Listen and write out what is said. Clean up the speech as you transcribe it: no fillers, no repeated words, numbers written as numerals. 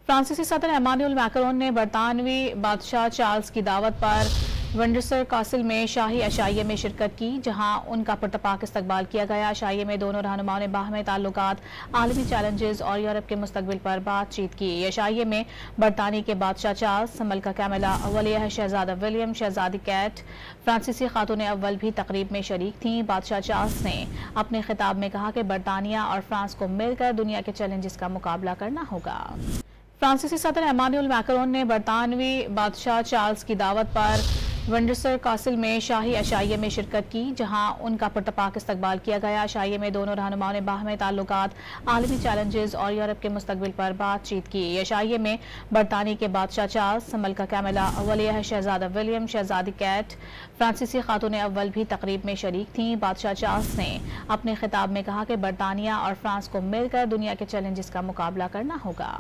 फ्रांसीसी सदर Emmanuel Macron ने बरतानवी बादशाह चार्ल्स की दावत पर विंडसर कासिल में शाही अशाइये में शिरकत की, जहां उनका पुरतपाक इस्तकबाल किया गया। अशाइये में दोनों रहनुमाओं ने बाहमी ताल्लुकात, आलमी चैलेंजेस और यूरोप के मुस्तकबिल पर बातचीत की। अशाइये में बरतानी के बादशाह चार्ल्स, मलका कैमिला, वलियह शहजादा विलियम, शहजादी कैट, फ्रांसीसी खातून अव्वल भी तकरीब में शरीक थीं। बादशाह चार्ल्स ने अपने खिताब में कहा कि बरतानिया और फ्रांस को मिलकर दुनिया के चैलेंजेस का मुकाबला करना होगा। फ्रांसीसी सदर एमानुएल मैक्रोन ने बरतानवी बादशाह चार्ल्स की दावत पर विंडसर कासिल में शाही अशाइये में शिरकत की, जहां उनका पुरतपाक इस्तकबाल किया गया। अशाइये में दोनों रहनुमाओं ने बाहमी ताल्लुकात, आलमी चैलेंजेस और यूरोप के मुस्तकबिल पर बातचीत की। अशाइये में बरतानी के बादशाह चार्ल्स, मलका कैमिला, वलियह शहजादा विलियम, शहजादी कैट, फ्रांसीसी खातून अव्वल भी तकरीब में शरीक थीं। बादशाह चार्ल्स ने अपने खिताब में कहा कि बरतानिया और फ्रांस को मिलकर दुनिया के चैलेंजेस का मुकाबला करना होगा।